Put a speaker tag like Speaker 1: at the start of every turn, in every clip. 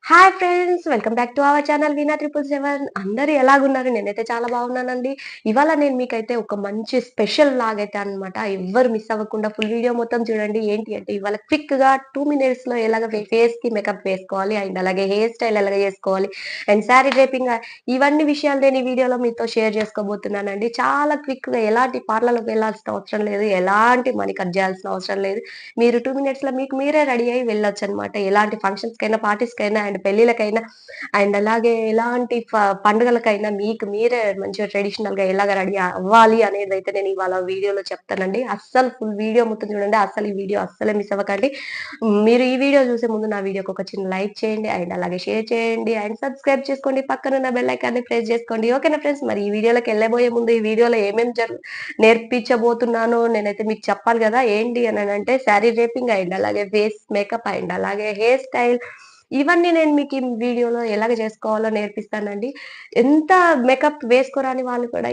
Speaker 1: Hi friends! Welcome back to our channel Veena 777. అందరూ ఎలాగున్నారు? నేనైతే చాలా బాగున్నానండి. ఇవాళ నేను మీకైతే ఒక మంచి స్పెషల్ లాగైతే అన్నమాట. ఎవ్వరు మిస్ అవ్వకుండా ఫుల్ వీడియో మొత్తం చూడండి. ఏంటి అంటే ఇవాళ క్విక్‌గా 2 మినిట్స్‌లో ఎలాగ ఫేస్‌కి మేకప్ వేసుకోవాలి అండ్ అలాగే హెయిర్ స్టైల్ ఎలాగ చేసుకోవాలి అండ్ శారీ డ్రేపింగ్ ఇవన్నీ విషయాలు నేను ఈ వీడియోలో మీతో షేర్ చేసుకోబోతున్నానండి. చాలా క్విక్‌గా ఎలాంటి పార్లర్‌లోకి వెళ్ళాల్సిన అవసరం లేదు. ఎలాంటి మనీ కట్ చేయాల్సిన అవసరం లేదు. మీరు 2 మినిట్స్‌లో మీకు మీరే రెడీ అయ్యి వెళ్ళొచ్చనమాట. ఎలాంటి ఫంక్షన్స్‌కైనా, పార్టీస్‌కైనా అండ్ పెళ్ళిళ్ళకైనా అండ్ అలాగే ఎలాంటి పండుగలకైనా మీకు మీరే మంచిగా ట్రెడిషనల్‌గా ఎలాగ రెడీ అవ్వాలి అనేదైతే నేను ఇవాళ వీడియోలో చెప్తానండి. అస్సలు ఫుల్ వీడియో మొత్తం చూడండి. అస్సలు ఈ వీడియో అస్సలే మిస్ అవ్వకండి. మీరు ఈ వీడియో చూసే ముందు నా వీడియోకి ఒక చిన్న లైక్ చేయండి అండ్ అలాగే షేర్ చేయండి అండ్ సబ్స్క్రైబ్ చేసుకోండి. పక్కనున్న బెల్ ఐకాన్‌ని ప్రెస్ చేసుకోండి. ఓకేనా ఫ్రెండ్స్? మరి ఈ వీడియోలోకి ఎళ్ళబోయే ముందు ఈ వీడియోలో ఏమేం నేర్పించబోతున్నానో నేనైతే మీకు చెప్పాలి గదా! ఏంటి అననంటే శారీ డ్రేపింగ్ అండ్ అలాగే ఫేస్ మేకప్ అండ్ అలాగే హెయిర్ స్టైల్ ఇవన్నీ నేను మీకు ఈ వీడియోలో ఎలాగ చేసుకోవాలో నేర్పిస్తానండి. ఎంత మేకప్ వేసుకోరాని వాళ్ళు కూడా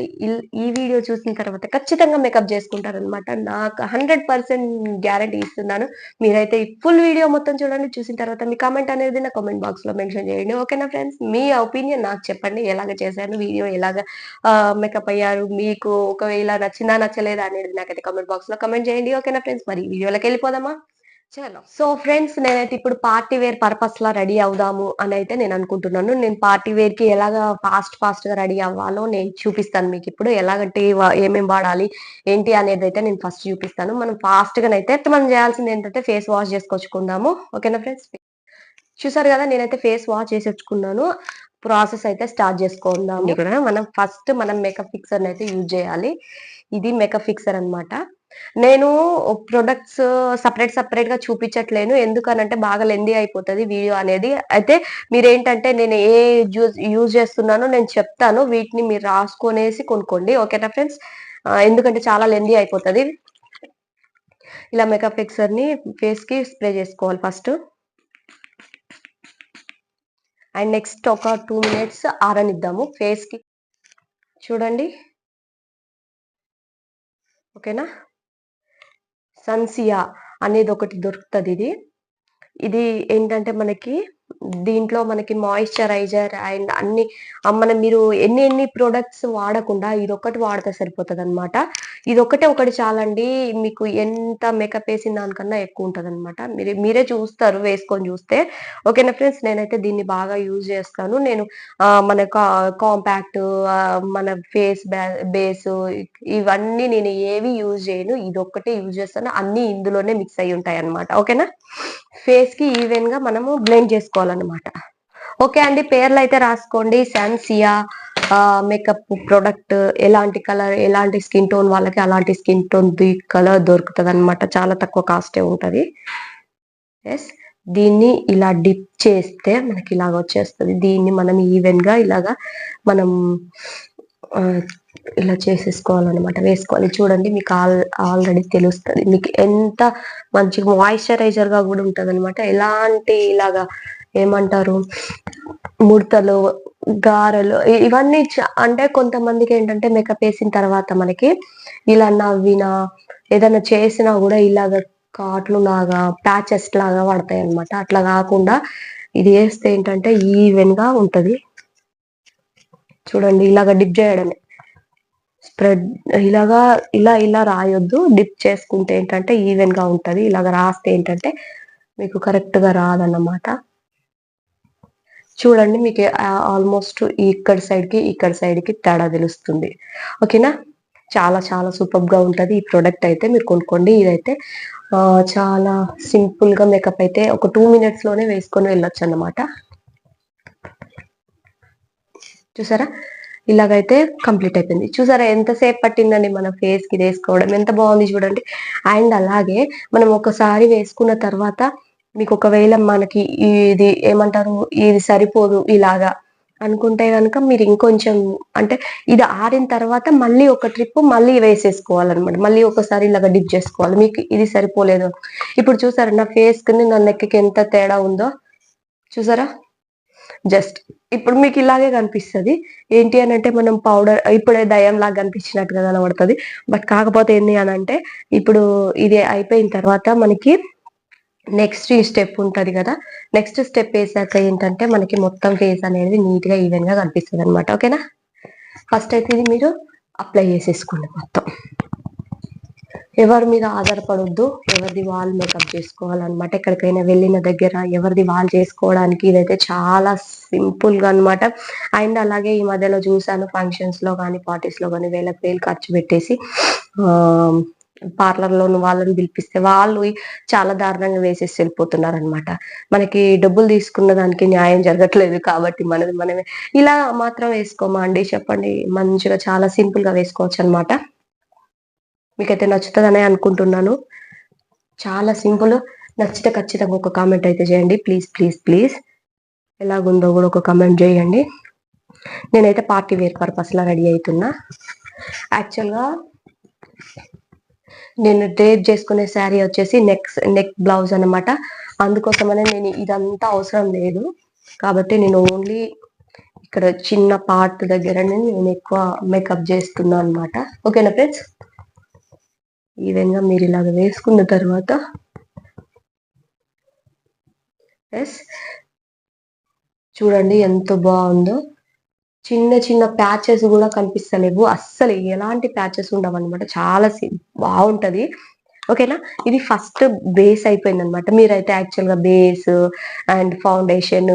Speaker 1: ఈ వీడియో చూసిన తర్వాత ఖచ్చితంగా మేకప్ జేసుకుంటారనమాట. నాకు 100% గ్యారంటీ ఇస్తున్నాను. మీరైతే ఈ ఫుల్ వీడియో మొత్తం చూడండి. చూసిన తర్వాత మీ కామెంట్ అనేది నా కామెంట్ బాక్స్‌లో మెన్షన్ జేయండి. ఓకేనా ఫ్రెండ్స్? మీ ఒపీనియన్ నాకు చెప్పండి. ఎలాగ చేశాను? వీడియో ఎలాగ మేకప్ అయ్యారు? మీకు ఒకవేళ నచ్చిందా? నచ్చలేదా? అనేది నాకైతే కామెంట్ బాక్స్‌లో కామెంట్ చేయండి. ఓకేనా ఫ్రెండ్స్? మరి వీడియోలోకెళ్ళిపోదామా? చలో. సో ఫ్రెండ్స్ నేనైతే ఇప్పుడు పార్టీ వేర్ పర్పస్‌లా రెడీ అవుదాము అనైతే నేననుకుంటున్నాను. నేను పార్టీ వేర్‌కి ఎలాగా ఫాస్ట్‌గా రెడీ అవ్వాలో నేను చూపిస్తాను మీకిప్పుడు. ఎలాగంటే ఏమేం వాడాలి, ఏంటి అనేదైతే నేను ఫస్ట్ చూపిస్తాను. మనం చేయాల్సిందేంటంటే ఫేస్ వాష్ చేసుకొచ్చుకుందాము. ఓకేనా ఫ్రెండ్స్? చూసారు గదా! నేనైతే ఫేస్ వాష్ చేసొచ్చుకున్నాను. ప్రాసెస్ అయితే స్టార్ట్ చేసుకుందాము. ఇక్కడ మనం మేకప్ ఫిక్సర్‌నయితే యూజ్ జేయాలి. ఇది మేకప్ ఫిక్సర్ అన్నమాట. నేను ప్రొడక్ట్స్ సెపరేట్‌గా చూపించట్లేను. ఎందుకనంటే బాగా లెంథీ అయిపోతది వీడియో అనేది. అయితే మీరేంటంటే నేను ఏ యూజ్ చేస్తున్నానో నేను చెప్తాను. వీటిని మీరు రాసుకొనేసి కొనుక్కోండి. ఓకేనా ఫ్రెండ్స్? ఎందుకంటే చాలా లెంథీ అయిపోతది. ఇలా మేకప్ ఫిక్సర్‌ని ఫేస్‌కి స్ప్రే చేసుకోవాలి ఫస్ట్. అండ్ నెక్స్ట్ ఒక 2 మినిట్స్ ఆరనిద్దాము ఫేస్‌కి. చూడండి. ఓకేనా? సన్‌సియా అనేదొకటి దొరుకుతదిది. ఇది ఏంటంటే దీంట్లో మనకి మాయిశ్చరైజర్ అండ్ మీరు ఎన్ని ప్రొడక్ట్స్ వాడకుండా ఇదొక్కటి వాడితే సరిపోతదనమాట. ఒకటి చాలండి. మీకు ఎంత మేకప్ ఏసిన దానికన్నా ఎక్కువుంటదనమాట. మీరే చూస్తారు వేసుకొని చూస్తే. ఓకేనా ఫ్రెండ్స్? నేనైతే దీన్ని బాగా యూజ్ చేస్తాను. నేను మన కాంపాక్ట్ మన ఫేస్ బేసు ఇవన్నీ నేను ఏవి యూజ్ చేయను. ఇదొక్కటే యూజ్ చేస్తాను. అన్నీ ఇందులోనే మిక్స్ అయ్యి ఉంటాయన్నమాట. ఓకేనా? ఫేస్‌కి ఈవెన్‌గా మనము బ్లెండ్ చేసుకోవాలన్నమాట. ఓకే అండి. పేర్లయితే రాసుకోండి. సన్‌సియా మేకప్ ప్రొడక్ట్ ఎలాంటి కలర్, ఎలాంటి స్కిన్ టోన్ వాళ్ళకి అలాంటి స్కిన్ టోన్‌ది కలర్ దొరుకుతదనమాట. చాలా తక్కువ కాస్టే ఉంటది. యెస్. దీన్ని ఇలా డిప్ చేస్తే మనకిలాగొచ్చేస్తది. దీన్ని మనం ఈవెన్‌గా మనం ఆహ్, ఇలా చేసేసుకోవాలనమాట. వేసుకోవాలి. చూడండి మీకు ఆల్రెడీ తెలుస్తది. మీకు ఎంత మంచి మాయిశ్చరైజర్‌గా గూడా ఉంటదనమాట. ఎలాంటి ఏమంటారు ముడతలు, గారెలు ఇవన్నీ అంటే కొంతమందికేంటంటే మేకప్ ఏసిన తర్వాత మనకి ఇలా నవ్వినా, ఏదన్నా చేసినా గూడా ఘాట్లులాగా, ప్యాచెస్ లాగా పడతాయన్నమాట. అట్లా గాకుండా ఇది ఏస్తే ఏంటంటే ఈవెన్‌గా ఉంటది. చూడండి డిప్ జేయడమే. స్ప్రెడ్ ఇలాగా ఇలా రాయొద్దు. డిప్ చేసుకుంటే ఏంటంటే ఈవెన్‌గా ఉంటది. రాస్తే ఏంటంటే మీకు కరెక్ట్‌గా రాదన్నమాట. చూడండి మీకు ఆల్‌మోస్ట్ ఇక్కడ సైడ్‌కి తేడా తెలుస్తుంది. ఓకేనా? చాలా సూపర్బ్‌గా ఉంటది. ఈ ప్రొడక్ట్ అయితే మీరు కొనుక్కోండి. ఇదైతే చాలా సింపుల్‌గా మేకప్ అయితే ఒక 2 మినిట్స్‌లోనే వేసుకొని వెళ్ళొచ్చన్నమాట. చూసారా? ఇలాగైతే కంప్లీట్ అయిపోయింది. చూసారా ఎంత సేపు పట్టిందండి మన ఫేస్‌కి ఇదేసుకోవడం. ఎంత బావుంది చూడండి. అండ్ అలాగే మనం ఒకసారి వేసుకున్న తర్వాత మీకు ఒకవేళ మనకి ఇది ఏమంటారు? ఇది సరిపోదు అనుకుంటే గనక మీరు ఇంకొంచెం అంటే ఇది ఆరిన తర్వాత మళ్ళీ ఒక ట్రిప్ మళ్ళీ వేసేసుకోవాలన్నమాట. మళ్ళీ ఒకసారి డిప్ చేసుకోవాలి. మీకు ఇది సరిపోలేదు. ఇప్పుడు చూసారా నా ఫేస్‌కిని నా నెక్‌కి ఎంత తేడా ఉందో చూసారా? జస్ట్ ఇప్పుడు మీకు ఇలాగే కనిపిస్తది. ఏంటి అనంటే మనం పౌడర్ ఇప్పుడే దయ్యంలాగా కనిపించినట్టుగా కనబడతది. బట్ కాకపోతే ఏంది అనంటే ఇప్పుడు ఇది అయిపోయిన తర్వాత మనకి నెక్స్ట్ ఈ స్టెప్ ఉంటది గదా! నెక్స్ట్ స్టెప్ ఏసాక ఏంటంటే మనకి మొత్తం ఫేస్ అనేది నీట్‌గా, ఈవెన్‌గా కనిపిస్తదనమాట. ఓకేనా? ఫస్ట్ అయితే ఇది మీరు అప్లై చేసేసుకోండి మొత్తం. ఎవరి మీద ఆధారపడొద్దు. ఎవరిది వాళ్ళు మేకప్ చేసుకోవాలనమాట. ఎక్కడికైనా వెళ్ళిన దగ్గర ఎవరిది వాళ్ళు చేసుకోవడానికి ఇదైతే చాలా సింపుల్‌గా అనమాట. అండ్ అలాగే ఈ మధ్యలో చూసాను ఫంక్షన్స్‌లో గానీ, పార్టీస్‌లో గానీ వేలకు వేలు ఖర్చు పెట్టేసి ఆహ్, పార్లర్‌లోను వాళ్ళని పిలిపిస్తే వాళ్ళు చాలా దారుణంగా వేసేసి ఎళ్ళిపోతున్నారనమాట. మనకి డబ్బులు తీసుకున్న దానికి న్యాయం జరగట్లేదు కాబట్టి మనది మనమే ఇలా మాత్రం వేసుకోమా అండి చెప్పండి? మంచిగా చాలా సింపుల్‌గా వేసుకోవచ్చనమాట. మీకైతే నచ్చుతదనే అనుకుంటున్నాను. చాలా సింపుల్. నచ్చితే ఖచ్చితంగా ఒక కామెంట్ అయితే చేయండి. Please, please, please. ఎలాగుందో గూడా ఒక కామెంట్ జేయండి. నేనైతే పార్టీ వేర్ పర్పస్‌లా రెడీ అయితున్నా. యాక్చువల్‌గా నేను డ్రేప్ చేసుకునే శారీ వచ్చేసి నెక్ బ్లౌజ్ అన్నమాట. అందుకోసమనే నేను ఇదంతా అవసరం లేదు. కాబట్టి నేను ఓన్లీ ఇక్కడ చిన్న పార్ట్ దగ్గరనే నేను ఎక్కువ మేకప్ జేస్తున్నా అన్నమాట. ఓకేనా ఫ్రెండ్స్? ఈవెన్‌గా మీరిలాగ వేసుకున్న తర్వాత యెస్. చూడండి ఎంత బావుందో. చిన్న చిన్న ప్యాచెస్ గూడా కనిపిస్తలేవు. అస్సలు ఎలాంటి ప్యాచెస్ ఉండవనమాట. చాలా బావుంటది. ఓకేనా? ఇది ఫస్ట్ బేస్ అయిపోయిందనమాట. మీరైతే యాక్చువల్‌గా base and foundation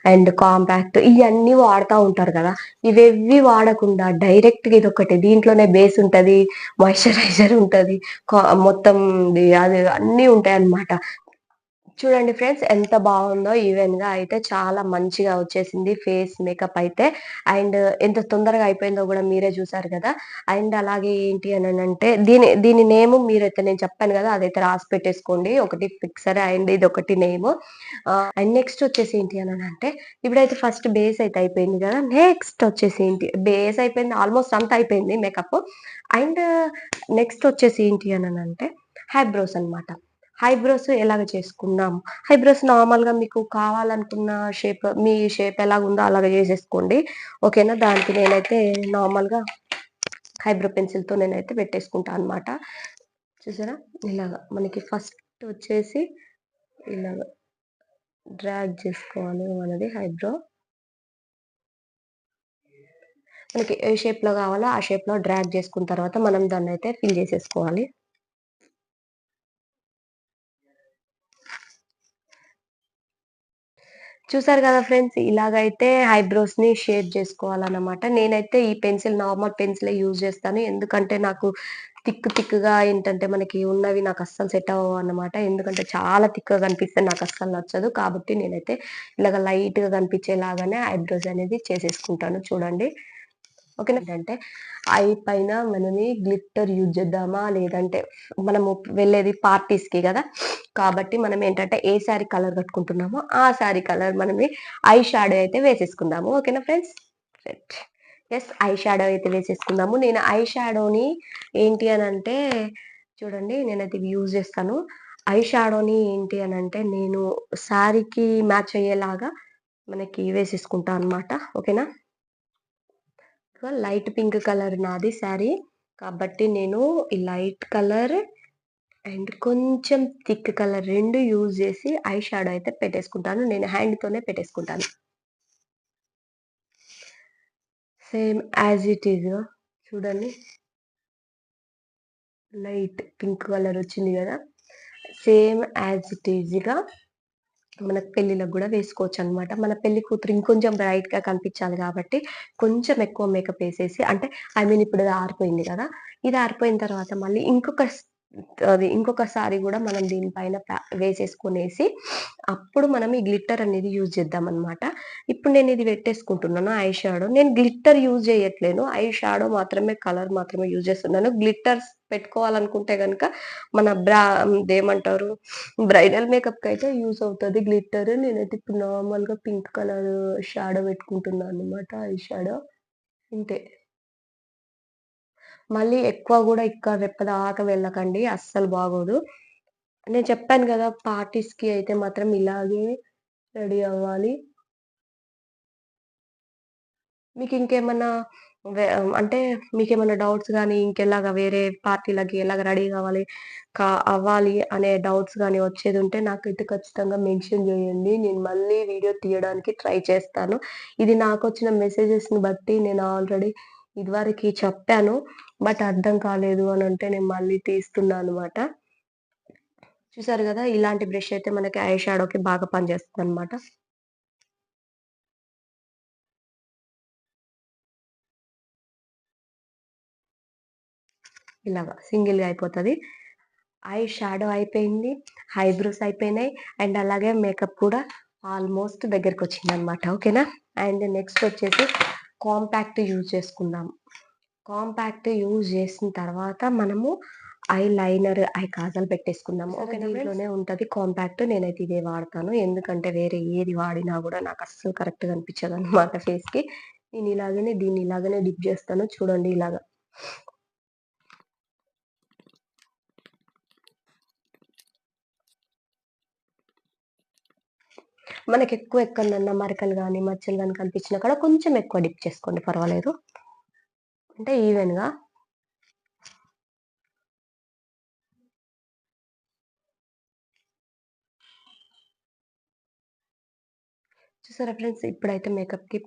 Speaker 1: and compact ఇయన్నీ వాడతా ఉంటారు గదా! ఇవేవి వాడకుండా డైరెక్ట్‌గా ఇదొకటి దీంట్లోనే బేస్ ఉంటది, మాయిశ్చరైజర్ ఉంటది, మొత్తం అది అన్నీ ఉంటాయన్నమాట. చూడండి ఫ్రెండ్స్ ఎంత బావుందో ఈవెన్‌గా అయితే చాలా మంచిగా వచ్చేసింది ఫేస్ మేకప్ అయితే. అండ్ ఎంత తొందరగా అయిపోయిందో గూడా మీరే చూసారు గదా! అండ్ అలాగే ఏంటి అననంటే దీని నేము మీరైతే నేను చెప్పాను గదా! అదైతే రాసి పెట్టేసుకోండి. ఒకటి ఫిక్సర్ అండ్ ఇదొకటి నేము. అండ్ నెక్స్ట్ వచ్చేసి ఏంటి అననంటే ఇప్పుడైతే ఫస్ట్ బేస్ అయితే అయిపోయింది గదా! నెక్స్ట్ వచ్చేసి ఏంటి బేస్ అయిపోయింది ఆల్‌మోస్ట్ అంతా అయిపోయింది మేకప్. అండ్ నెక్స్ట్ వచ్చేసి ఏంటి అననంటే ఐబ్రోస్ అన్నమాట. ఐబ్రోస్ ఎలాగ చేసుకుందాం? ఐబ్రోస్ నార్మల్‌గా మీకు కావాలనుకున్న మీ షేప్ ఎలాగుందో అలాగ చేసేసుకోండి. ఓకేనా? దానికి నేనైతే నార్మల్‌గా ఐబ్రో పెన్సిల్‌తో నేనైతే పెట్టేసుకుంటా అనమాట. చూసారా? ఇలాగ మనకి ఫస్ట్ వచ్చేసి ఇలాగ డ్రాగ్ చేసుకోవాలి మనది ఐబ్రో. మనకి ఏ షేప్‌లో కావాలో ఆ షేప్‌లో డ్రాగ్ చేసుకున్న తర్వాత మనం దాన్నయితే ఫిల్ చేసేసుకోవాలి. చూసారు గదా ఫ్రెండ్స్. ఇలాగైతే ఐబ్రోస్‌ని షేడ్ జేసుకోవాలనమాట. నేనైతే ఈ నార్మల్ పెన్సిలే యూజ్ జేస్తాను. ఎందుకంటే నాకు థిక్‌గా ఏంటంటే మనకి ఉన్నవి నాకస్సలు సెట్ అవ్వవన్నమాట. ఎందుకంటే చాలా థిక్‌గా కనిపిస్తే నాకస్సలు నచ్చదు. కాబట్టి నేనైతే ఇలాగ లైట్‌గా కనిపించేలాగానే ఐబ్రోస్ అనేది చేసేసుకుంటాను చూడండి. ఓకేనా. ఏంటంటే ఐ పైన మనమి గ్లిట్టర్ యూజ్ చేద్దామా? లేదంటే మనము వెళ్ళేది పార్టీస్‌కి గదా! కాబట్టి మనమేంటంటే ఏ శారీ కలర్ కట్టుకుంటున్నామో ఆ శారీ కలర్ మనమి ఐ షాడో అయితే వేసేసుకుందాము. ఓకేనా friends? Set. Yes. Eye shadow అయితే వేసేసుకుందాము. నేను ఐ షాడోని ఏంటి అనంటే చూడండి నేనైతే ఇవి యూజ్ చేస్తాను. ఐ షాడోని ఏంటి అనంటే నేను శారీకి మ్యాచ్ అయ్యేలాగా మనకి వేసేసుకుంటా అనమాట. ఓకేనా? లైట్ పింక్ కలర్ నాది శారీ. కాబట్టి నేను ఈ లైట్ కలర్ అండ్ కొంచెం థిక్ కలర్ 2 యూజ్ జేసి ఐ షాడో అయితే పెట్టేసుకుంటాను. నేను హ్యాండ్‌తోనే పెట్టేసుకుంటాను. సేమ్ యాజ్ ఇట్ ఈజ్ చూడండి. లైట్ పింక్ కలర్ వచ్చింది గదా! సేమ్ యాజ్ ఇట్ ఈజ్‌గా మనకు పెళ్ళిళ్ళకి గూడా వేసుకోవచ్చనమాట. మన పెళ్లి కూతురు ఇంకొంచెం బ్రైట్‌గా కనిపించాలి గాబట్టి, కొంచెం ఎక్కువ మేకప్ ఏసేసి అంటే ఇప్పుడు ఇది ఆరిపోయింది గదా! ఇది ఆరిపోయిన తర్వాత మళ్ళీ ఇంకొకసారి గూడా మనం దీని పైన వేసేసుకొనేసి, అప్పుడు మనం ఈ గ్లిట్టర్ అనేది యూజ్ చేద్దామనమాట. ఇప్పుడు నేను ఇది పెట్టేసుకుంటున్నాను ఐ షాడో. నేను గ్లిట్టర్ యూజ్ చేయట్లేను. ఐ షాడో మాత్రమే కలర్ మాత్రమే యూజ్ చేస్తున్నాను. గ్లిట్టర్స్ పెట్టుకోవాలనుకుంటే గనక మన ఇదేమంటారు బ్రైడల్ మేకప్‌కయితే యూజ్ అవుతది గ్లిట్టర్. నేనైతే ఇప్పుడు నార్మల్‌గా పింక్ కలర్ షాడో పెట్టుకుంటున్నానన్నమాట. Eye shadow. ఇంతే. మళ్ళీ ఎక్కువ గూడా ఇక్కడ రెప్ప దాకా వెళ్ళకండి. అస్సలు బాగోదు. నేను చెప్పాను గదా! పార్టీస్‌కి అయితే మాత్రం ఇలాగే రెడీ అవ్వాలి. మీకింకేమన్నా అంటే మీకేమన్నా డౌట్స్ గాని, ఇంకెలాగా వేరే పార్టీలకి ఎలాగ రెడీ గావాలి, అవ్వాలి అనే డౌట్స్ గాని వచ్చేదుంటే నాకైతే ఖచ్చితంగా మెన్షన్ జేయండి. నేను మళ్ళీ వీడియో తీయడానికి ట్రై చేస్తాను. ఇది నాకొచ్చిన మెసేజెస్‌ని బట్టి నేను ఆల్రెడీ ఇదివరకి చెప్పాను. బట్ అర్థం కాలేదు అనంటే నేను మళ్ళీ తీస్తున్నా అనమాట. చూసారు గదా! ఇలాంటి బ్రష్ అయితే మనకి ఐ షాడోకి బాగా పనిచేస్తదనమాట. ఇలాగా సింగిల్‌గా అయిపోతది. ఐ షాడో అయిపోయింది. ఐబ్రోస్ అయిపోయినాయి. అండ్ అలాగే మేకప్ కూడా ఆల్‌మోస్ట్ దగ్గరకొచ్చిందనమాట. ఓకేనా? అండ్ నెక్స్ట్ వచ్చేసి కాంపాక్ట్ యూజ్ చేసుకుందాం. కాంపాక్ట్ యూజ్ చేసిన తర్వాత మనము ఐ లైనర్, ఐ కాజల్ పెట్టేసుకుందాము. ఓకేనా ఫ్రెండ్స్? దీంట్లోనే ఉంటది కాంపాక్ట్. నేనైతే ఇదే వాడతాను. ఎందుకంటే వేరే ఏది వాడినా గూడా నాకస్సలు కరెక్ట్‌గా అనిపించదనమాట ఫేస్‌కి. నేను ఇలాగనే దీన్ని ఇలాగనే డిప్ జేస్తాను. చూడండి ఇలాగా. మనకెక్కువ ఎక్కడనన్నా మరకలు గాని, మచ్చలు గాని కనిపించినా కూడా కొంచెం ఎక్కువ డిప్ చేసుకోండి పర్వాలేదు. అంటే ఈవెన్‌గా. చూసారా ఫ్రెండ్స్ ఇప్పుడైతే మేకప్‌కి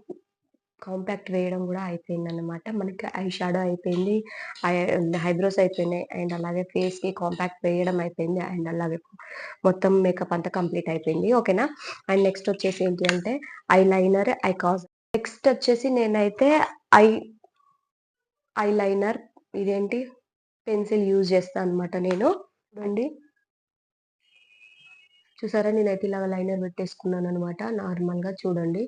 Speaker 1: కాంపాక్ట్ వేయడం గూడా అయిపోయిందనమాట. మనకి ఐ షాడో అయిపోయింది. ఐ ఐబ్రోస్ అయిపోయినాయి. అండ్ అలాగే ఫేస్‌కి కాంపాక్ట్ వేయడం అయిపోయింది. అండ్ అలాగే మొత్తం మేకప్ అంతా కంప్లీట్ అయిపోయింది. ఓకేనా? అండ్ నెక్స్ట్ వచ్చేసి ఏంటి అంటే eye liner, I Kajal. Next వచ్చేసి నేనైతే ఐ ఐ లైనర్ ఇదేంటి పెన్సిల్ యూజ్ చేస్తా అనమాట నేను. చూడండి. చూసారా నేనైతే ఇలాగ లైనర్ పెట్టేసుకున్నాననమాట. నార్మల్‌గా చూడండి.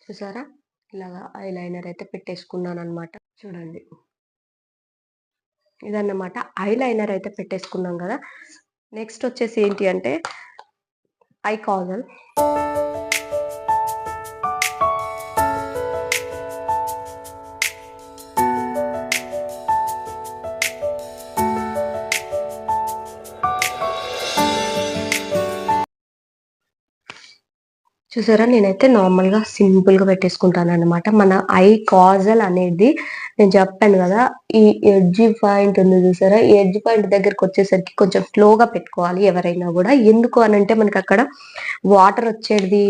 Speaker 1: చూసారా? ఇలాగా ఐ లైనర్ అయితే పెట్టేసుకున్నాననమాట. చూడండి. ఇదన్నమాట. ఐ లైనర్ అయితే పెట్టేసుకున్నాం గదా! నెక్స్ట్ వచ్చేసి ఏంటి అంటే ఐ కాజల్. చూసారా? నేనైతే నార్మల్‌గా సింపుల్‌గా పెట్టేసుకుంటాననమాట. మన ఐ కాజల్ అనేది నేను చెప్పాను గదా! ఈ ఎడ్జ్ పాయింట్ ఉంది జూసారా? ఈ ఎడ్జ్ పాయింట్ దగ్గరకొచ్చేసరికి కొంచెం స్లోగా పెట్టుకోవాలి ఎవరైనా గూడా. ఎందుకు అనంటే మనకక్కడ వాటర్ వచ్చేది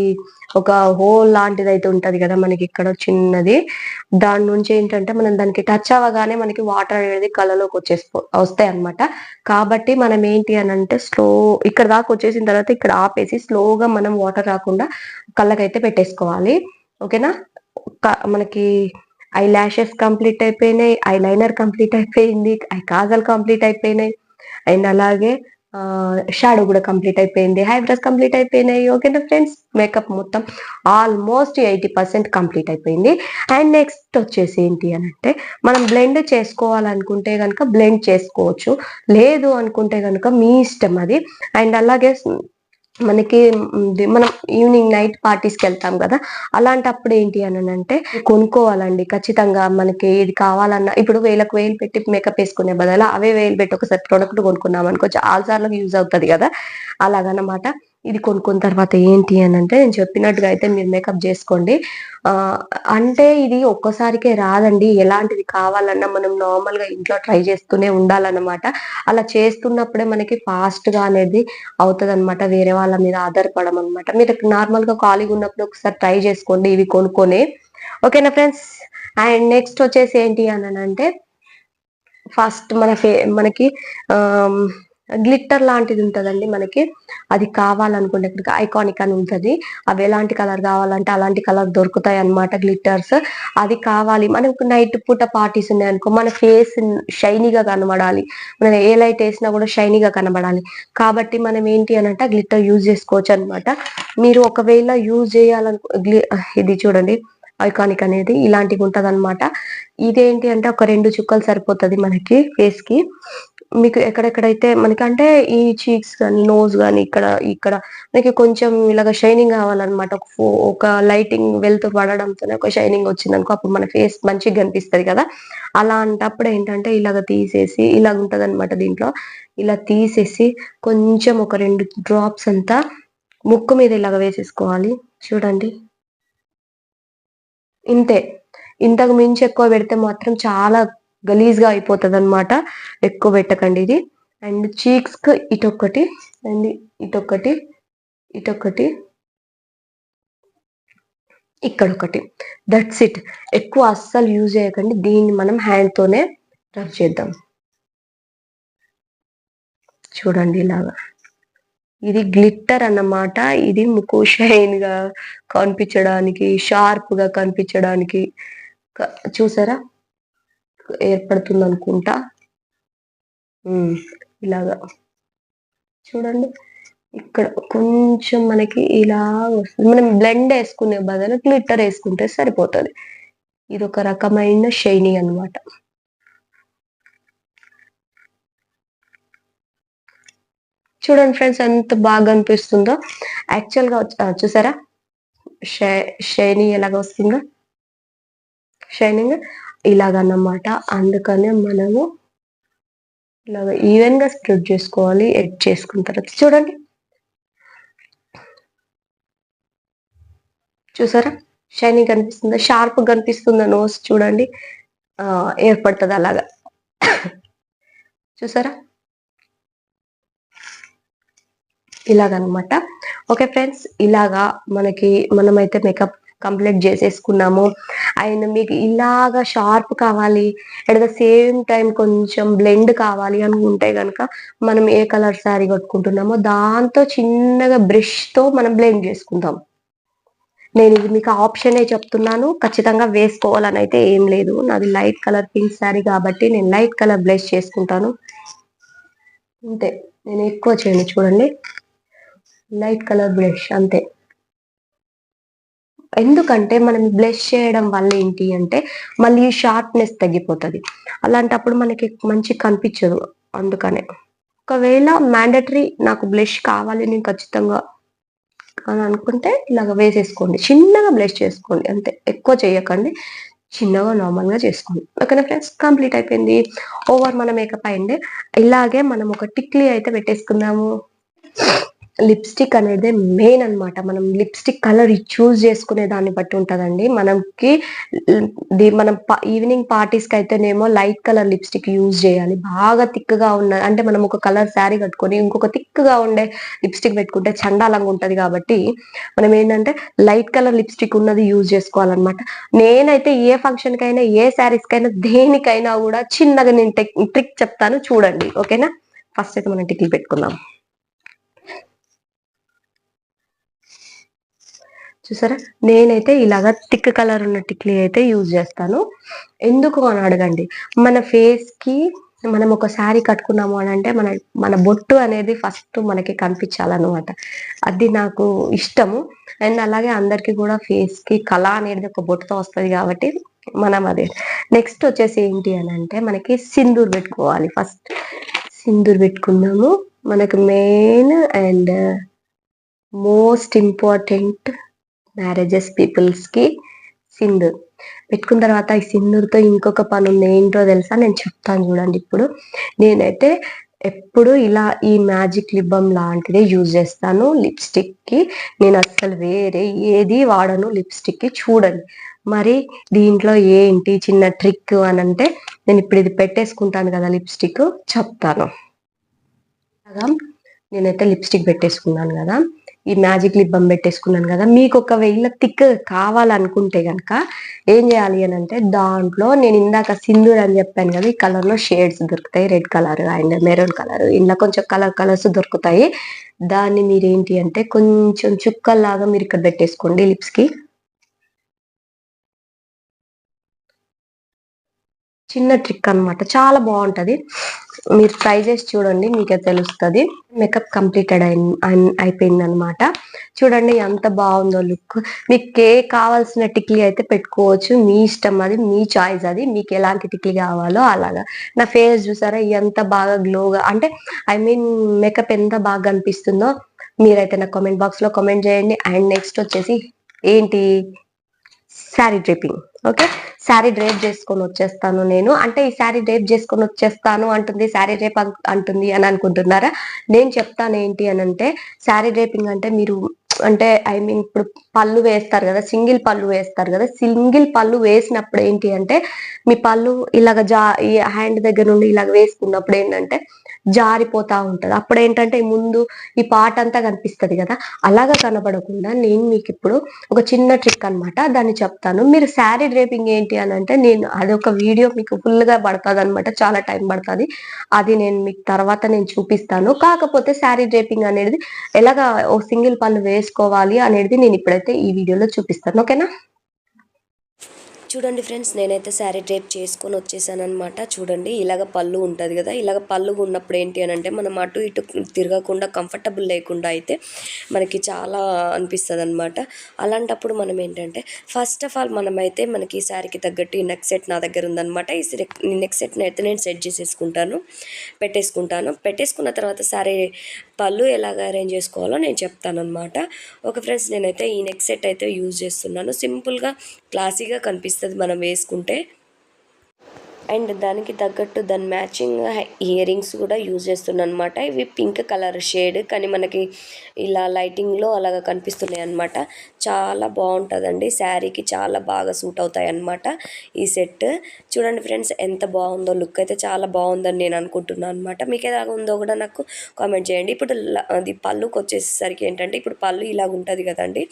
Speaker 1: ఒక హోల్ లాంటిదైతే ఉంటది గదా! మనకిక్కడ చిన్నది. దాని నుంచి ఏంటంటే మనం దానికి టచ్ అవ్వగానే మనకి వాటర్ అనేది కళ్ళలోకి వస్తాయన్నమాట. కాబట్టి మనం ఏంటి అనంటే ఇక్కడ దాకా వచ్చేసిన తర్వాత ఇక్కడ ఆపేసి స్లోగా మనం వాటర్ రాకుండా కళ్ళకైతే పెట్టేసుకోవాలి. ఓకేనా? మనకి ఐ లాషెస్ కంప్లీట్ అయిపోయినాయి. ఐ లైనర్ కంప్లీట్ అయిపోయింది. ఐ కాజల్ కంప్లీట్ అయిపోయినాయి. అండ్ అలాగే షాడో గూడా కంప్లీట్ అయిపోయింది. ఐబ్రోస్ కంప్లీట్ అయిపోయినాయి. ఓకేనా ఫ్రెండ్స్? మేకప్ మొత్తం ఆల్‌మోస్ట్ 80% కంప్లీట్ అయిపోయింది. అండ్ నెక్స్ట్ వచ్చేసి ఏంటి అనంటే మనం బ్లెండ్ చేసుకోవాలనుకుంటే గనక బ్లెండ్ చేసుకోవచ్చు. లేదు అనుకుంటే గనక మీ ఇష్టం అది. అండ్ అలాగే మనకి మనం ఈవినింగ్ నైట్ పార్టీస్‌కెళ్తాం గదా! అలాంటప్పుడు ఏంటి అననంటే కొనుక్కోవాలండి ఖచ్చితంగా. మనకి ఏది కావాలన్నా ఇప్పుడు వేలకు వేలు పెట్టి మేకప్ ఏసుకునే బదులు అవే వేలు పెట్టి ఒకసారి ప్రొడక్ట్ కొనుక్కున్నామనుకో చాలా సార్లు యూజ్ అవుతది గదా! అలాగనమాట. ఇది కొనుక్కున్న తర్వాత ఏంటి అనంటే నేను చెప్పినట్టుగా అయితే మీరు మేకప్ జేసుకోండి. ఆహ్, అంటే ఇది ఒక్కసారికే రాదండి. ఎలాంటిది కావాలన్నా మనం నార్మల్‌గా ఇంట్లో ట్రై చేస్తూనే ఉండాలనమాట. అలా చేస్తున్నప్పుడే మనకి ఫాస్ట్‌గా అనేది అవుతదనమాట. వేరే వాళ్ళ మీద ఆధారపడమనమాట. మీరు నార్మల్‌గా ఖాళీగున్నప్పుడు ఒకసారి ట్రై జేసుకోండి ఇవి కొనుక్కొని. ఓకేనా ఫ్రెండ్స్? అండ్ నెక్స్ట్ వచ్చేసి ఏంటి అననంటే ఫస్ట్ మనకి ఆహ్, గ్లిట్టర్ లాంటిదుంటదండి మనకి. అది కావాలనుకుంటే గనక ఐకానిక్ అని ఉంటది. అవి ఎలాంటి కలర్ గావాలంటే అలాంటి కలర్ దొరుకుతాయన్నమాట గ్లిట్టర్స్. అది కావాలి. మనకు నైట్ పూట పార్టీస్ ఉన్నాయనుకో మన ఫేస్ షైనీగా కనబడాలి. మనం ఏ లైట్ ఏసినా గూడా షైనీగా కనబడాలి. కాబట్టి మనం ఏంటి అనంటే గ్లిట్టర్ యూజ్ జేసుకోవచ్చనమాట. మీరు ఒకవేళ యూజ్ ఇది చూడండి ఐకానిక్ అనేది ఇలాంటిగుంటదనమాట. ఇదేంటి అంటే ఒక 2 చుక్కలు సరిపోతది మనకి ఫేస్‌కి. మీకు ఎక్కడెక్కడైతే మనకంటే ఈ చీక్స్ గాని, నోస్ గాని ఇక్కడ, ఇక్కడ మనకి కొంచెం ఇలాగ షైనింగ్ కావాలన్నమాట. ఒక లైటింగ్ వెలుతురు పడడంతోనే ఒక షైనింగ్ వచ్చిందనుకో అప్పుడు మన ఫేస్ మంచిగా కనిపిస్తది కదా! అలాంటప్పుడు ఏంటంటే ఇలాగ తీసేసి ఇలాగుంటదన్నమాట దీంట్లో. ఇలా తీసేసి కొంచెం ఒక 2 డ్రాప్స్ అంతా ముక్కు మీద ఇలాగ వేసేసుకోవాలి. చూడండి. ఇంతే. ఇంతకు మించి ఎక్కువ పెడితే మాత్రం చాలా గలీజ్‌గా అయిపోతదనమాట. ఎక్కువ పెట్టకండి ఇది. అండ్ చీక్స్‌కి ఇటొక్కటి అండ్ ఇటొక్కటి, ఇటొక్కటి, ఇక్కడొకటి. That's it. ఎక్కువ అస్సలు యూజ్ చేయకండి. దీన్ని మనం హ్యాండ్‌తోనే రబ్ చేద్దాం. చూడండి ఇలాగా. ఇది గ్లిట్టర్ అన్నమాట. ఇది ముక్కు షైన్‌గా కనిపించడానికి, షార్ప్‌గా కనిపించడానికి చూసారా? ఏర్పడుతుందనుకుంటా. ఇలాగా. చూడండి. ఇక్కడ కొంచెం మనకి ఇలా వస్తుంది. మనం బ్లెండ్ యేసుకునే బదులు గ్లిట్టర్ యేసుకుంటే సరిపోతది. ఇదొక రకమైన షైనీ అన్నమాట. చూడండి ఫ్రెండ్స్ ఎంత బాగా అనిపిస్తుందో. యాక్చువల్‌గా చూసారా? షైనీ ఎలాగ వస్తుందో? షైనింగ్ ఇలాగన్నమాట. అందుకనే మనము ఇలాగ ఈవెన్‌గా స్ప్రెడ్ చేసుకోవాలి. ఎడ్ చేసుకున్న తర్వాత చూడండి. చూసారా? షైనింగ్ కనిపిస్తుందా? షార్ప్‌గా కనిపిస్తుందా నోస్ చూడండి. ఏర్పడుతది అలాగా. చూసారా? ఇలాగనమాట. Okay friends. ఇలాగా మనమైతే మేకప్ కంప్లీట్ చేసేసుకున్నాము. అండ్ మీకు ఇలాగా షార్ప్ కావాలి, అట్ ద సేమ్ టైమ్ కొంచెం బ్లెండ్ కావాలి అనుకుంటే గనక మనం ఏ కలర్ శారీ కట్టుకుంటున్నామో దాంతో చిన్నగా బ్రష్‌తో మనం బ్లెండ్ చేసుకుందాం. నేను ఇది మీకు ఆప్షనే చెప్తున్నాను. ఖచ్చితంగా వేసుకోవాలనైతే ఏం లేదు. నాది లైట్ కలర్ పింక్ శారీ కాబట్టి నేను లైట్ కలర్ బ్లష్ చేసుకుంటాను. అంతే. నేను ఎక్కువ చేయను చూడండి. లైట్ కలర్ బ్లష్ అంతే. ఎందుకంటే మనం బ్లష్ చేయడం వల్ల ఏంటి అంటే మళ్ళీ షార్ప్‌నెస్ తగ్గిపోతది. అలాంటప్పుడు మనకి మంచిగా కనిపించదు. అందుకనే. ఒకవేళ మ్యాండేటరీ నాకు బ్లష్ కావాలి నేను ఖచ్చితంగా అని అనుకుంటే ఇలాగ వేసేసుకోండి. చిన్నగా బ్లష్ చేసుకోండి అంతే. ఎక్కువ చేయకండి. చిన్నగా నార్మల్‌గా చేసుకోండి. ఓకేనా ఫ్రెండ్స్. కంప్లీట్ అయిపోయింది. ఓవర్ మన మేకప్ అయింది. ఇలాగే మనం ఒక టిక్లీ అయితే పెట్టేసుకుందాము. లిప్‌స్టిక్ అనేది మెయిన్ అన్నమాట. మనం లిప్‌స్టిక్ కలర్ చూజ్ చేసుకునే దాన్ని బట్టి ఉంటదండి. మనకి మనం ఈవినింగ్ పార్టీస్‌కైతేనేమో లైట్ కలర్ లిప్‌స్టిక్ యూజ్ చేయాలి. బాగా థిక్‌గా ఉన్న అంటే మనం ఒక కలర్ శారీ కట్టుకొని ఇంకొక థిక్‌గా ఉండే లిప్‌స్టిక్ పెట్టుకుంటే చండాలంగా ఉంటది కాబట్టి మనం ఏంటంటే లైట్ కలర్ లిప్‌స్టిక్ ఉన్నది యూజ్ చేసుకోవాలన్నమాట. నేనైతే ఏ ఫంక్షన్‌కైనా, ఏ శారీస్‌కైనా, దేనికైనా కూడా చిన్నగా నేను ట్రిక్ చెప్తాను చూడండి. ఓకేనా? ఫస్ట్ అయితే మనం టిక్లీ పెట్టుకుందాం. చూసారా? నేనైతే ఇలాగ థిక్ కలర్ ఉన్న టిక్లీ అయితే యూజ్ చేస్తాను. ఎందుకు అని అడగండి. మన ఫేస్‌కి మనం ఒక శారీ కట్టుకున్నాము అనంటే మన బొట్టు అనేది ఫస్ట్ మనకి కనిపించాలన్నమాట. అది నాకు ఇష్టము. అండ్ అలాగే అందరికి కూడా ఫేస్‌కి కళ అనేది ఒక బొట్టుతో వస్తది కాబట్టి మనం అదే. నెక్స్ట్ వచ్చేసి ఏంటి అనంటే మనకి సింధూర్ పెట్టుకోవాలి ఫస్ట్. సింధూర్ పెట్టుకుందాము. మనకు main and most important marriages పీపుల్స్‌కి సింధూర్. పెట్టుకున్న తర్వాత ఈ సింధూర్‌తో ఇంకొక పనుంది. ఏంటో తెలుసా? నేను చెప్తాను చూడండి ఇప్పుడు. నేనైతే ఎప్పుడు ఇలా ఈ మ్యాజిక్ లిప్ బామ్ లాంటిదే యూజ్ చేస్తాను లిప్‌స్టిక్‌కి. నేను అస్సలు వేరే ఏది వాడను లిప్‌స్టిక్‌కి. చూడండి. మరి దీంట్లో ఏంటి చిన్న ట్రిక్ అనంటే నేను ఇప్పుడు ఇది పెట్టేసుకుంటాను కదా లిప్‌స్టిక్ చెప్తాను. నేనైతే లిప్‌స్టిక్ పెట్టేసుకున్నాను గదా! ఈ మ్యాజిక్ లిప్ బామ్ పెట్టేసుకున్నాను గదా! మీకొకవేళ థిక్ కావాలనుకుంటే గనక ఏం జేయాలి అనంటే దాంట్లో నేనిందాక సింధూర్ అని జెప్పాను గదా! ఈ కలర్‌లో షేడ్స్ దొరుకుతాయి. Red colour and maroon colour ఇందులో కొంచెం కలర్స్ దొరుకుతాయి. దాన్ని మీరేంటి అంటే కొంచెం చుక్కల్లాగా మీరిక్కడ పెట్టేసుకోండి లిప్స్‌కి. చిన్న ట్రిక్ అనమాట. చాలా బాగుంటది. మీరు ట్రై చేసి చూడండి, మీకే తెలుస్తుంది. మేకప్ కంప్లీటెడ్ అయిపోయింది అనమాట. చూడండి ఎంత బాగుందో లుక్. మీకు కావాల్సిన టిక్లీ అయితే పెట్టుకోవచ్చు, మీ ఇష్టం, అది మీ చాయిస్. అది మీకు ఎలాంటి టిక్లీ కావాలో అలాగా. నా ఫేస్ చూసారా ఎంత బాగా గ్లోగా, అంటే ఐ మీన్ మేకప్ ఎంత బాగా కనిపిస్తుందో మీరైతే నా కామెంట్ బాక్స్ లో కామెంట్ చేయండి. అండ్ నెక్స్ట్ వచ్చేసి ఏంటి, sari draping. Okay, sari drape చేసుకొని వచ్చేస్తాను నేను. అంటే ఈ శారీ డ్రేప్ చేసుకొని వచ్చేస్తాను అంటుంది, శారీ డ్రేప్ అంటుంది అని అనుకుంటున్నారా? నేను చెప్తాను ఏంటి అని అంటే, శారీ డ్రేపింగ్ అంటే మీరు అంటే ఐ మీన్ ఇప్పుడు పళ్ళు వేస్తారు కదా, సింగిల్ పళ్ళు వేస్తారు కదా, సింగిల్ పళ్ళు వేసినప్పుడు ఏంటి అంటే మీ పళ్ళు ఇలాగ ఈ హ్యాండ్ దగ్గర నుండి ఇలాగ వేసుకున్నప్పుడు ఏంటంటే జారిపోతా ఉంటది. అప్పుడు ఏంటంటే ముందు ఈ పార్ట్ అంతా కనిపిస్తది కదా, అలాగా కనబడకుండా నేను మీకు ఇప్పుడు ఒక చిన్న ట్రిక్ అనమాట, దాన్ని చెప్తాను. మీరు శారీ డ్రేపింగ్ ఏంటి అని అంటే, నేను అదొక వీడియో మీకు ఫుల్ గా పడుతుంది అనమాట, చాలా టైం పడుతుంది. అది నేను మీకు తర్వాత నేను చూపిస్తాను. కాకపోతే శారీ డ్రేపింగ్ అనేది ఎలాగా ఓ సింగిల్ పళ్ళు వేసుకోవాలి అనేది నేను ఇప్పుడైతే ఈ వీడియోలో చూపిస్తాను. ఓకేనా?
Speaker 2: చూడండి ఫ్రెండ్స్, నేనైతే శారీ డ్రేప్ చేసుకొని వచ్చేసాను అనమాట. చూడండి ఇలాగ పళ్ళు ఉంటుంది కదా, ఇలాగ పళ్ళు ఉన్నప్పుడు ఏంటి అని అంటే మనం అటు ఇటు తిరగకుండా కంఫర్టబుల్ లేకుండా అయితే మనకి చాలా అనిపిస్తుంది అనమాట. అలాంటప్పుడు మనం ఏంటంటే ఫస్ట్ ఆఫ్ ఆల్ మనమైతే మనకి ఈ శారీకి తగ్గట్టు ఈ నెక్ సెట్ నా దగ్గర ఉందనమాట. ఈ నెక్ సెట్ని అయితే నేను సెట్ చేసేసుకుంటాను, పెట్టేసుకున్న తర్వాత శారీ పళ్ళు ఎలాగ అరేంజ్ చేసుకోవాలో నేను చెప్తాను అనమాట. ఓకే ఫ్రెండ్స్, నేనైతే ఈ నెక్ సెట్ అయితే యూజ్ చేస్తున్నాను. సింపుల్గా క్లాసీగా కనిపిస్తుంది మనం వేసుకుంటే. అండ్ దానికి తగ్గట్టు దాని మ్యాచింగ్ ఇయర్ రింగ్స్ కూడా యూజ్ చేస్తున్నాను అనమాట. ఇవి పింక్ కలర్ షేడ్, కానీ మనకి ఇలా లైటింగ్లో అలాగ కనిపిస్తున్నాయి అనమాట. చాలా బాగుంటుందండి, శారీకి చాలా బాగా సూట్ అవుతాయి అన్నమాట ఈ సెట్. చూడండి ఫ్రెండ్స్ ఎంత బాగుందో, లుక్ అయితే చాలా బాగుందని నేను అనుకుంటున్నాను అనమాట. మీకు ఎలాగ ఉందో కూడా నాకు కామెంట్ చేయండి. ఇప్పుడు అది పళ్ళుకి వచ్చేసరికి ఏంటంటే, ఇప్పుడు పళ్ళు ఇలాగ ఉంటుంది కదండి,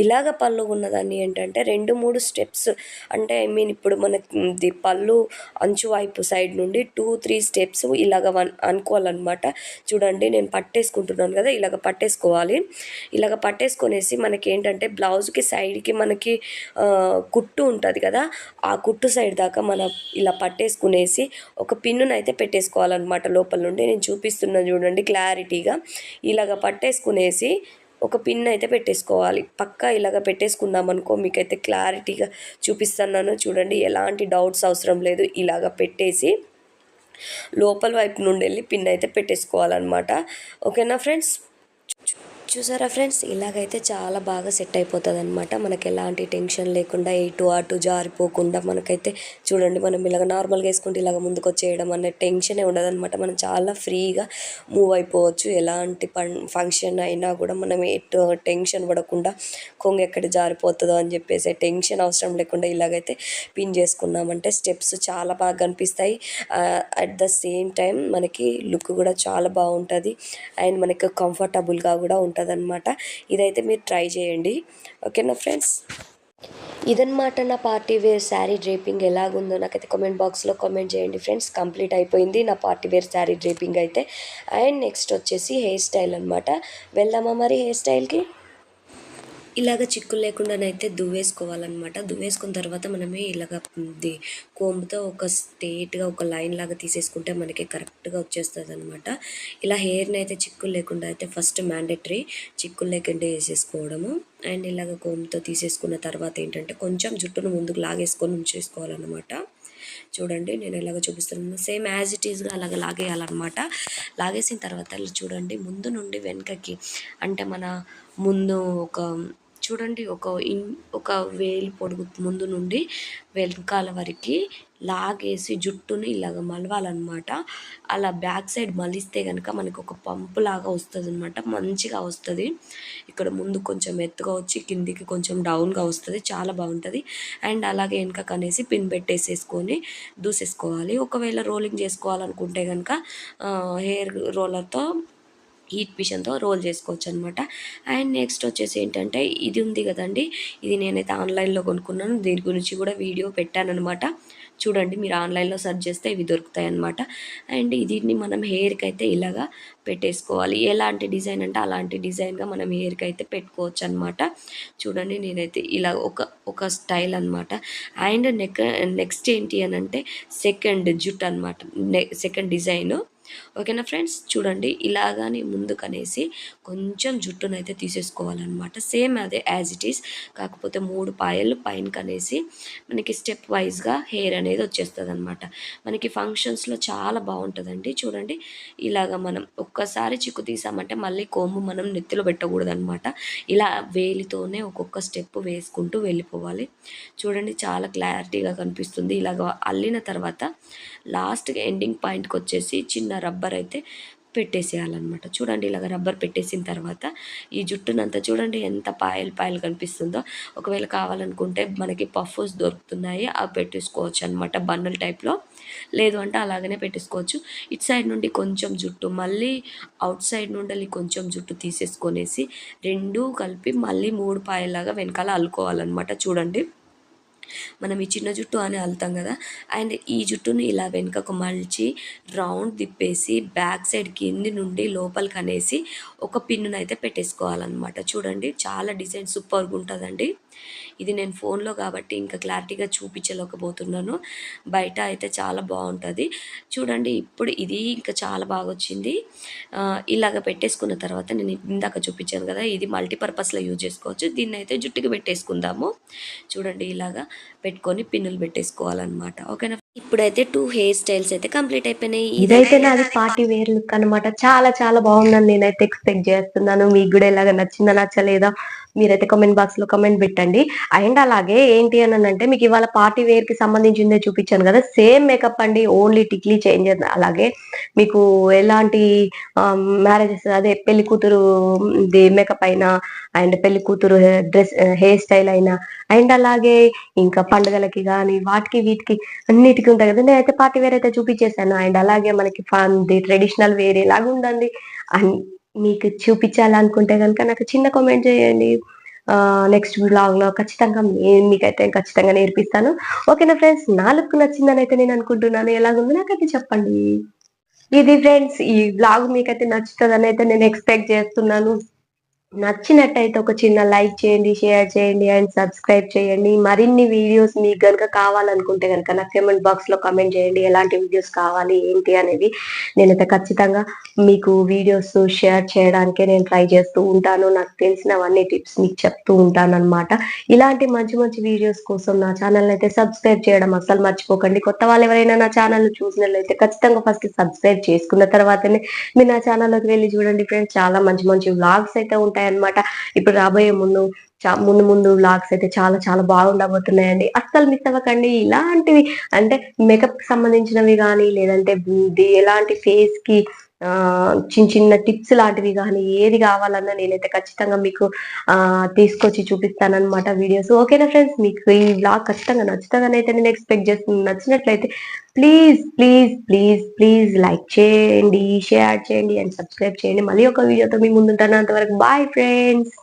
Speaker 2: ఇలాగ పళ్ళు ఉన్నదాన్ని ఏంటంటే 2-3 స్టెప్స్, అంటే ఐ మీన్ ఇప్పుడు మనకి పళ్ళు అంచు వైపు సైడ్ నుండి 2-3 స్టెప్స్ ఇలాగ అనుకోవాలన్నమాట. చూడండి నేను పట్టేసుకుంటున్నాను కదా, ఇలాగ పట్టేసుకోవాలి. ఇలాగ పట్టేసుకొనేసి మనకి ఏంటంటే బ్లౌజ్కి సైడ్కి మనకి కుట్టు ఉంటుంది కదా, ఆ కుట్టు సైడ్ దాకా మనం ఇలా పట్టేసుకునేసి ఒక పిన్నును అయితే పెట్టేసుకోవాలన్నమాట లోపల నుండి. నేను చూపిస్తున్నాను చూడండి క్లారిటీగా. ఇలాగ పట్టేసుకునేసి ఒక పిన్ అయితే పెట్టేసుకోవాలి. పక్కా ఇలాగ పెట్టేసుకున్నాం అనుకో, మీకైతే క్లారిటీగా చూపిస్తున్నాను చూడండి, ఎలాంటి డౌట్స్ అవసరం లేదు. ఇలాగ పెట్టేసి లోపల వైపు నుండి వెళ్ళి పిన్ అయితే పెట్టేసుకోవాలన్నమాట. ఓకేనా ఫ్రెండ్స్? చూసారా ఫ్రెండ్స్, ఇలాగైతే చాలా బాగా సెట్ అయిపోతుంది అనమాట. మనకి ఎలాంటి టెన్షన్ లేకుండా, ఇటు అటు జారిపోకుండా మనకైతే చూడండి, మనం ఇలాగ నార్మల్గా వేసుకుంటే ఇలాగ ముందుకు వచ్చేయడం అనే టెన్షనే ఉండదన్నమాట. మనం చాలా ఫ్రీగా మూవ్ అయిపోవచ్చు. ఎలాంటి ఫంక్షన్ అయినా కూడా మనం ఎటు టెన్షన్ పడకుండా కొంగు ఎక్కడ జారిపోతుందో అని చెప్పేసి టెన్షన్ అవసరం లేకుండా ఇలాగైతే పిన్ చేసుకున్నామంటే స్టెప్స్ చాలా బాగా కనిపిస్తాయి. అట్ ద సేమ్ టైం మనకి లుక్ కూడా చాలా బాగుంటుంది అండ్ మనకి కంఫర్టబుల్గా కూడా ఉంటుంది అనమాట. ఇదైతే మీరు ట్రై చేయండి. ఓకేనా ఫ్రెండ్స్? ఇదన్నమాట నా పార్టీ వేర్ శారీ డ్రేపింగ్. ఎలాగుందో నాకైతే కామెంట్ బాక్స్లో కామెంట్ చేయండి ఫ్రెండ్స్. కంప్లీట్ అయిపోయింది నా పార్టీ వేర్ శారీ డ్రేపింగ్ అయితే. అండ్ నెక్స్ట్ వచ్చేసి హెయిర్ స్టైల్ అనమాట. వెళ్దామా మరి హెయిర్ స్టైల్కి? ఇలాగ చిక్కులు లేకుండానైతే దువ్వేసుకోవాలన్నమాట. దువ్వేసుకున్న తర్వాత మనమే ఇలాగ కోంబుతో ఒక స్ట్రెయిట్గా ఒక లైన్ లాగా తీసేసుకుంటే మనకి కరెక్ట్గా వచ్చేస్తుంది అనమాట. ఇలా హెయిర్ని అయితే చిక్కులు లేకుండా అయితే ఫస్ట్ మ్యాండేటరీ చిక్కులు లేకుండా వేసేసుకోవడము. అండ్ ఇలాగ కోంబుతో తీసేసుకున్న తర్వాత ఏంటంటే కొంచెం జుట్టును ముందుకు లాగేసుకొని ఉంచేసుకోవాలన్నమాట. చూడండి నేను ఎలాగ చూపిస్తున్నాను, సేమ్ యాజ్ ఇట్ ఈస్గా అలాగ లాగేయాలన్నమాట. లాగేసిన తర్వాత చూడండి ముందు నుండి వెనకకి, అంటే మన ముందు చూడండి ఒక వేలు పొడుగు ముందు నుండి వెనకాల వరకు లాగేసి జుట్టుని ఇలాగ మలవాలన్నమాట. అలా బ్యాక్ సైడ్ మలిస్తే కనుక మనకు ఒక పంపు లాగా వస్తుంది అనమాట, మంచిగా వస్తుంది. ఇక్కడ ముందు కొంచెం ఎత్తుగా వచ్చి కిందికి కొంచెం డౌన్గా వస్తుంది, చాలా బాగుంటుంది. అండ్ అలాగే వెనకకు అనేసి పిన్ పెట్టేసేసుకొని దూసేసుకోవాలి. ఒకవేళ రోలింగ్ చేసుకోవాలనుకుంటే కనుక హెయిర్ రోలర్తో హీట్ మిషన్తో రోల్ చేసుకోవచ్చు అనమాట. అండ్ నెక్స్ట్ వచ్చేసి ఏంటంటే ఇది ఉంది కదండి, ఇది నేనైతే ఆన్లైన్లో కొనుక్కున్నాను. దీని గురించి కూడా వీడియో పెట్టానమాట. చూడండి, మీరు ఆన్లైన్లో సెర్చ్ చేస్తే ఇవి దొరుకుతాయి అనమాట. అండ్ దీన్ని మనం హెయిర్కి అయితే ఇలాగా పెట్టేసుకోవాలి. ఎలాంటి డిజైన్ అంటే అలాంటి డిజైన్గా మనం హెయిర్కి అయితే పెట్టుకోవచ్చు అనమాట. చూడండి, నేనైతే ఇలా ఒక స్టైల్ అనమాట. అండ్ నెక్స్ట్ ఏంటి అని అంటే సెకండ్ జుట్ అనమాట, సెకండ్ డిజైన్. ఓకేనా ఫ్రెండ్స్, చూడండి ఇలాగానే ముందుకనేసి కొంచెం జుట్టునైతే తీసేసుకోవాలన్నమాట. సేమ్ అదే యాజ్ ఇట్ ఈస్, కాకపోతే 3 పాయలు పైనకనేసి మనకి స్టెప్ వైజ్గా హెయిర్ అనేది వచ్చేస్తుంది అనమాట. మనకి ఫంక్షన్స్లో చాలా బాగుంటుందండి. చూడండి, ఇలాగ మనం ఒక్కసారి చిక్కు తీసామంటే మళ్ళీ కొమ్ము మనం నెత్తిలో పెట్టకూడదు అనమాట. ఇలా వేలితోనే ఒక్కొక్క స్టెప్ వేసుకుంటూ వెళ్ళిపోవాలి. చూడండి, చాలా క్లారిటీగా కనిపిస్తుంది. ఇలాగ అల్లిన తర్వాత లాస్ట్గా ఎండింగ్ పాయింట్కి వచ్చేసి చిన్న రబ్బర్ అయితే పెట్టేసేయాలన్నమాట. చూడండి, ఇలాగ రబ్బర్ పెట్టేసిన తర్వాత ఈ జుట్టునంతా చూడండి ఎంత పాయలు పాయలు కనిపిస్తుందో. ఒకవేళ కావాలనుకుంటే మనకి పఫ్స్ దొరుకుతున్నాయి, అవి పెట్టేసుకోవచ్చు అనమాట బన్నల్ టైప్లో. లేదు అంటే అలాగనే పెట్టేసుకోవచ్చు. ఇటు సైడ్ నుండి కొంచెం జుట్టు, మళ్ళీ అవుట్ సైడ్ నుండి కొంచెం జుట్టు తీసేసుకొనేసి రెండూ కలిపి మళ్ళీ 3 పాయలాగా వెనకాల అల్లుకోవాలన్నమాట. చూడండి, మనం ఈ చిన్న జుట్టు అని అల్లుతాం కదా, అండ్ ఈ జుట్టుని ఇలా వెనుకకు మలిచి రౌండ్ తిప్పేసి బ్యాక్ సైడ్ కింది నుండి లోపలికి అనేసి ఒక పిన్నును అయితే పెట్టేసుకోవాలన్నమాట. చూడండి, చాలా డిజైన్ సూపర్గా ఉంటుందండి. ఇది నేను ఫోన్లో కాబట్టి ఇంకా క్లారిటీగా చూపించలేకపోతున్నాను. బయట అయితే చాలా బాగుంటుంది. చూడండి, ఇప్పుడు ఇది ఇంకా చాలా బాగా వచ్చింది. ఇలాగ పెట్టేసుకున్న తర్వాత నేను ఇందాక చూపించాను కదా, ఇది మల్టీపర్పస్లో యూజ్ చేసుకోవచ్చు. దీన్ని అయితే జుట్టుకి పెట్టేసుకుందాము. చూడండి, ఇలాగా పెట్టుకొని పిన్నులు పెట్టేసుకోవాలన్నమాట. ఓకేనా, ఇప్పుడైతే 2 హెయిర్ స్టైల్స్ అయితే కంప్లీట్ అయిపోయినాయి.
Speaker 1: ఇదైతే నాది పార్టీ వేర్ లుక్ అనమాట. చాలా చాలా బాగుందని నేనైతే ఎక్స్పెక్ట్ చేస్తున్నాను. మీకు కూడా ఇలాగ నచ్చిందా నచ్చలేదా మీరైతే కామెంట్ బాక్స్ లో కామెంట్ పెట్టండి. అండ్ అలాగే ఏంటి అని అంటే మీకు ఇవాళ పార్టీ వేర్ కి సంబంధించిందే చూపించాను కదా, సేమ్ మేకప్ అండి, ఓన్లీ టిక్లీ చేంజ్. అలాగే మీకు ఎలాంటి మ్యారేజెస్, అదే పెళ్లి కూతురు మేకప్ అయినా, అండ్ పెళ్లి కూతురు డ్రెస్ హెయిర్ స్టైల్ అయినా, అండ్ అలాగే ఇంకా పండుగలకి కానీ వాటికి వీటికి అన్నిటికీ ఉంటాయి కదా. నేనైతే పార్టీ వేర్ అయితే చూపించేసాను. అండ్ అలాగే మనకి ట్రెడిషనల్ వేర్ ఎలాగ ఉందండి అని మీకు చూపించాలనుకుంటే కనుక నాకు చిన్న కామెంట్ చేయండి. నెక్స్ట్ బ్లాగ్ లో ఖచ్చితంగా మీకైతే ఖచ్చితంగా నేర్పిస్తాను. ఓకేనా ఫ్రెండ్స్, నా లుక్ నచ్చిందని అయితే నేను అనుకుంటున్నాను. ఎలాగుందో నాకైతే చెప్పండి. ఇది ఫ్రెండ్స్, ఈ బ్లాగ్ మీకైతే నచ్చుతుందని అయితే నేను ఎక్స్పెక్ట్ చేస్తున్నాను. నచ్చినట్టయితే ఒక చిన్న లైక్ చేయండి, షేర్ చేయండి అండ్ సబ్స్క్రైబ్ చేయండి. మరిన్ని వీడియోస్ మీకు గనుక కావాలనుకుంటే కనుక నాకు కామెంట్ బాక్స్ లో కామెంట్ చేయండి, ఎలాంటి వీడియోస్ కావాలి ఏంటి అనేది. నేనైతే ఖచ్చితంగా మీకు వీడియోస్ షేర్ చేయడానికే నేను ట్రై చేస్తూ ఉంటాను. నాకు తెలిసినవన్నీ టిప్స్ మీకు చెప్తూ ఉంటాను అనమాట. ఇలాంటి మంచి మంచి వీడియోస్ కోసం నా ఛానల్ అయితే సబ్స్క్రైబ్ చేయడం అస్సలు మర్చిపోకండి. కొత్త వాళ్ళు ఎవరైనా నా ఛానల్ చూసినట్లయితే ఖచ్చితంగా ఫస్ట్ సబ్స్క్రైబ్ చేసుకున్న తర్వాతనే మీరు నా ఛానల్లోకి వెళ్ళి చూడండి ఫ్రెండ్స్. చాలా మంచి మంచి వ్లాగ్స్ అయితే ఉంటాయన్నమాట. ఇప్పుడు రాబోయే ముందు ముందు వ్లాగ్స్ అయితే చాలా చాలా బాగుండబోతున్నాయండి. అస్సలు మిస్ అవ్వకండి. ఇలాంటివి అంటే మేకప్ సంబంధించినవి కానీ, లేదంటే ఎలాంటి ఫేస్ కి చిన్న చిన్న టిప్స్ లాంటివి కానీ ఏది కావాలన్నా నేనైతే ఖచ్చితంగా మీకు తీసుకొచ్చి చూపిస్తానన్నమాట వీడియోస్. ఓకేనా ఫ్రెండ్స్, మీకు ఈ వ్లాగ్ ఖచ్చితంగా నచ్చుతుందని నేను ఎక్స్పెక్ట్ చేస్తున్నాను. నచ్చినట్లయితే please please please please like చేయండి, షేర్ చేయండి అండ్ సబ్స్క్రైబ్ చేయండి. మళ్ళీ ఒక వీడియోతో మీ ముందుంటాను. అంతవరకు బాయ్ ఫ్రెండ్స్.